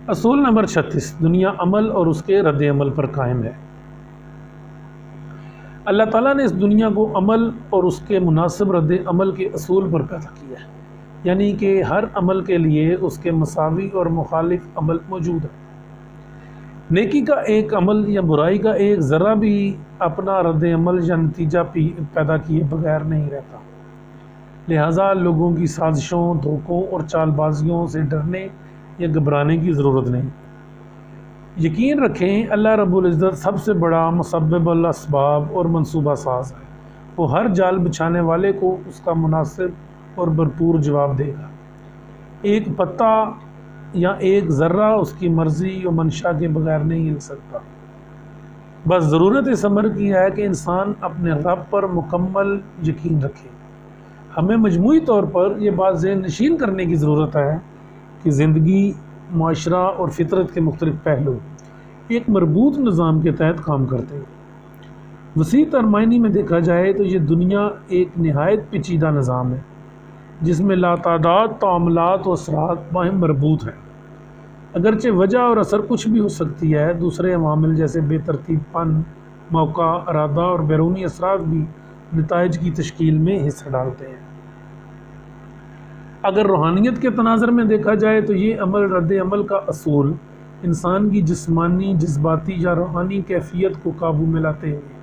اصول نمبر 36، دنیا عمل اور اس کے رد عمل پر قائم ہے۔ اللہ تعالیٰ نے اس دنیا کو عمل اور اس کے مناسب رد عمل کے اصول پر پیدا کیا ہے، یعنی کہ ہر عمل کے لیے اس کے مساوی اور مخالف عمل موجود ہے۔ نیکی کا ایک عمل یا برائی کا ایک ذرہ بھی اپنا رد عمل یا نتیجہ پیدا کیے بغیر نہیں رہتا، لہٰذا لوگوں کی سازشوں، دھوکوں اور چال بازیوں سے ڈرنے یا گھبرانے کی ضرورت نہیں۔ یقین رکھیں اللہ رب العزت سب سے بڑا مسبب الاسباب اور منصوبہ ساز ہے، وہ ہر جال بچھانے والے کو اس کا مناسب اور بھرپور جواب دے گا۔ ایک پتا یا ایک ذرہ اس کی مرضی و منشا کے بغیر نہیں ہل سکتا۔ بس ضرورت اس امر کی ہے کہ انسان اپنے رب پر مکمل یقین رکھے۔ ہمیں مجموعی طور پر یہ بات ذہن نشین کرنے کی ضرورت ہے کہ زندگی، معاشرہ اور فطرت کے مختلف پہلو ایک مربوط نظام کے تحت کام کرتے ہیں۔ وسیع تر معنی میں دیکھا جائے تو یہ دنیا ایک نہایت پیچیدہ نظام ہے جس میں لاتعداد تعاملات و اثرات باہم مربوط ہیں۔ اگرچہ وجہ اور اثر کچھ بھی ہو سکتی ہے، دوسرے عوامل جیسے بے ترتیب پن، موقع، ارادہ اور بیرونی اثرات بھی نتائج کی تشکیل میں حصہ ڈالتے ہیں۔ اگر روحانیت کے تناظر میں دیکھا جائے تو یہ عمل رد عمل کا اصول انسان کی جسمانی، جذباتی یا روحانی کیفیت کو قابو میں لاتے ہوئے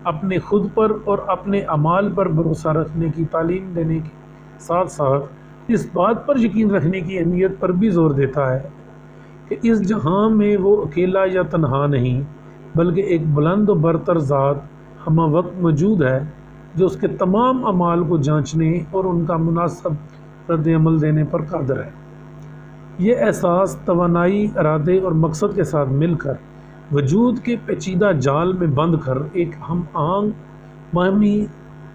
اپنے خود پر اور اپنے اعمال پر بھروسہ رکھنے کی تعلیم دینے کے ساتھ ساتھ اس بات پر یقین رکھنے کی اہمیت پر بھی زور دیتا ہے کہ اس جہاں میں وہ اکیلا یا تنہا نہیں بلکہ ایک بلند و برتر ذات ہمہ وقت موجود ہے جو اس کے تمام اعمال کو جانچنے اور ان کا مناسب رد عمل دینے پر قادر ہے۔ یہ احساس توانائی، ارادے اور مقصد کے ساتھ مل کر وجود کے پیچیدہ جال میں بند کر ایک ہم آہنگ باہمی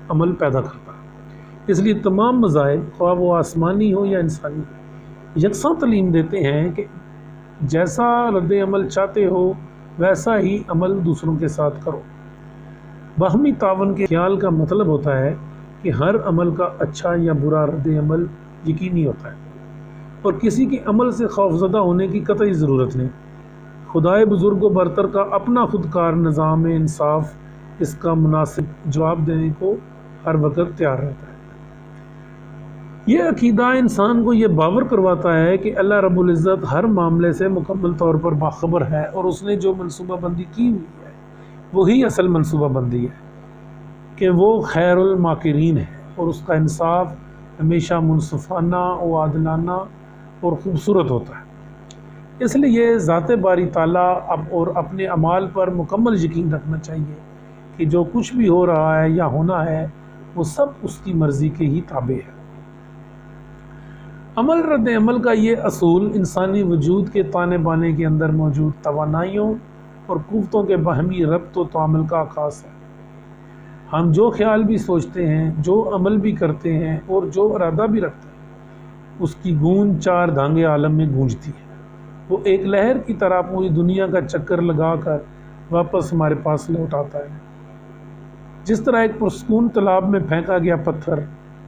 عمل پیدا کرتا ہے۔ اس لیے تمام مذاہب، خواہ وہ آسمانی ہو یا انسانی، یکساں تعلیم دیتے ہیں کہ جیسا رد عمل چاہتے ہو ویسا ہی عمل دوسروں کے ساتھ کرو۔ باہمی تعاون کے خیال کا مطلب ہوتا ہے کہ ہر عمل کا اچھا یا برا رد عمل یقینی ہوتا ہے اور کسی کے عمل سے خوفزدہ ہونے کی قطعی ضرورت نہیں۔ خدائے بزرگ و برتر کا اپنا خودکار نظام انصاف اس کا مناسب جواب دینے کو ہر وقت تیار رہتا ہے۔ یہ عقیدہ انسان کو یہ باور کرواتا ہے کہ اللہ رب العزت ہر معاملے سے مکمل طور پر باخبر ہے اور اس نے جو منصوبہ بندی کی ہوئی ہے وہی اصل منصوبہ بندی ہے، کہ وہ خیر الماکرین ہے اور اس کا انصاف ہمیشہ منصفانہ و عادلانہ اور خوبصورت ہوتا ہے۔ اس لیے ذات باری تعالیٰ اور اپنے اعمال پر مکمل یقین رکھنا چاہیے کہ جو کچھ بھی ہو رہا ہے یا ہونا ہے وہ سب اس کی مرضی کے ہی تابع ہے۔ عمل رد عمل کا یہ اصول انسانی وجود کے تانے بانے کے اندر موجود توانائیوں اور قوتوں کے باہمی ربط و تعامل کا عکاس ہے۔ ہم جو خیال بھی سوچتے ہیں، جو عمل بھی کرتے ہیں اور جو ارادہ بھی رکھتے ہیں اس کی گونج چار دھانگے عالم میں گونجتی ہے۔ وہ ایک لہر کی طرح پوری دنیا کا چکر لگا کر واپس ہمارے پاس لوٹ آتا ہے۔ جس طرح ایک پرسکون تالاب میں پھینکا گیا پتھر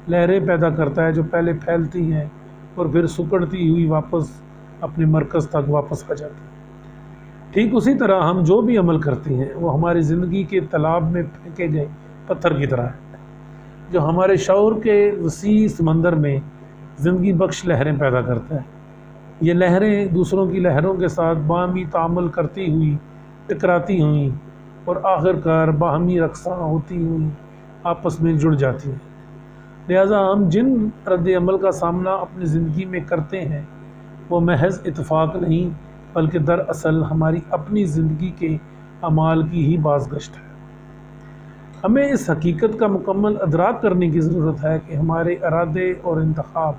لہریں پیدا کرتا ہے جو پہلے پھیلتی ہیں اور پھر سکڑتی ہوئی واپس اپنے مرکز تک واپس آ جاتی ہیں، ٹھیک اسی طرح ہم جو بھی عمل کرتے ہیں وہ ہماری زندگی کے تالاب میں پھینکے گئے پتھر کی طرح ہے جو ہمارے شعور کے وسیع سمندر میں زندگی بخش لہریں پیدا کرتا ہے۔ یہ لہریں دوسروں کی لہروں کے ساتھ باہمی تعامل کرتی ہوئی، ٹکراتی ہوئیں اور آخر کار باہمی رقصاں ہوتی ہوئی آپس میں جڑ جاتی ہیں۔ لہٰذا ہم جن رد عمل کا سامنا اپنی زندگی میں کرتے ہیں وہ محض اتفاق نہیں بلکہ دراصل ہماری اپنی زندگی کے اعمال کی ہی بازگشت ہے۔ ہمیں اس حقیقت کا مکمل ادراک کرنے کی ضرورت ہے کہ ہمارے ارادے اور انتخاب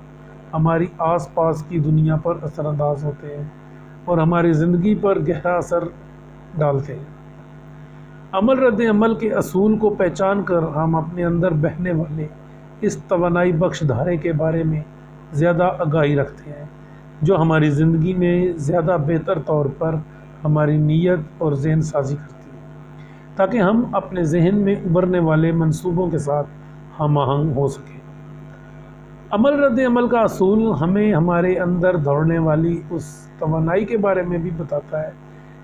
ہماری آس پاس کی دنیا پر اثر انداز ہوتے ہیں اور ہماری زندگی پر گہرا اثر ڈالتے ہیں۔ عمل رد عمل کے اصول کو پہچان کر ہم اپنے اندر بہنے والے اس توانائی بخش دھارے کے بارے میں زیادہ آگاہی رکھتے ہیں جو ہماری زندگی میں زیادہ بہتر طور پر ہماری نیت اور ذہن سازی کرتی ہے تاکہ ہم اپنے ذہن میں ابھرنے والے منصوبوں کے ساتھ ہم آہنگ ہو سکیں۔ عمل رد عمل کا اصول ہمیں ہمارے اندر دوڑنے والی اس توانائی کے بارے میں بھی بتاتا ہے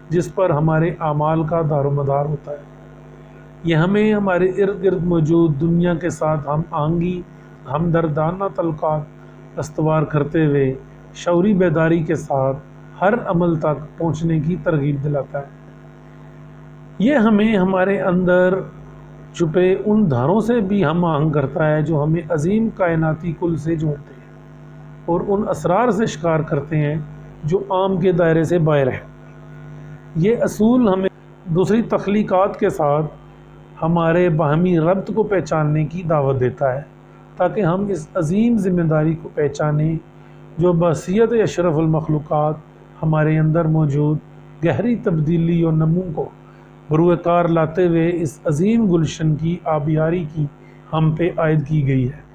جس پر ہمارے اعمال کا دار و مدار ہوتا ہے۔ یہ ہمیں ہمارے ارد گرد موجود دنیا کے ساتھ ہم آہنگی، ہمدردانہ تعلقات استوار کرتے ہوئے شعوری بیداری کے ساتھ ہر عمل تک پہنچنے کی ترغیب دلاتا ہے۔ یہ ہمیں ہمارے اندر چھپے ان دھاروں سے بھی ہم آہنگ کرتا ہے جو ہمیں عظیم کائناتی کل سے جوڑتے ہیں اور ان اسرار سے شکار کرتے ہیں جو عام کے دائرے سے باہر ہیں۔ یہ اصول ہمیں دوسری تخلیقات کے ساتھ ہمارے باہمی ربط کو پہچاننے کی دعوت دیتا ہے تاکہ ہم اس عظیم ذمہ داری کو پہچانیں جو بحیثیت اشرف المخلوقات ہمارے اندر موجود گہری تبدیلی اور نمو کو بروئے کار لاتے ہوئے اس عظیم گلشن کی آبیاری کی ہم پہ عائد کی گئی ہے۔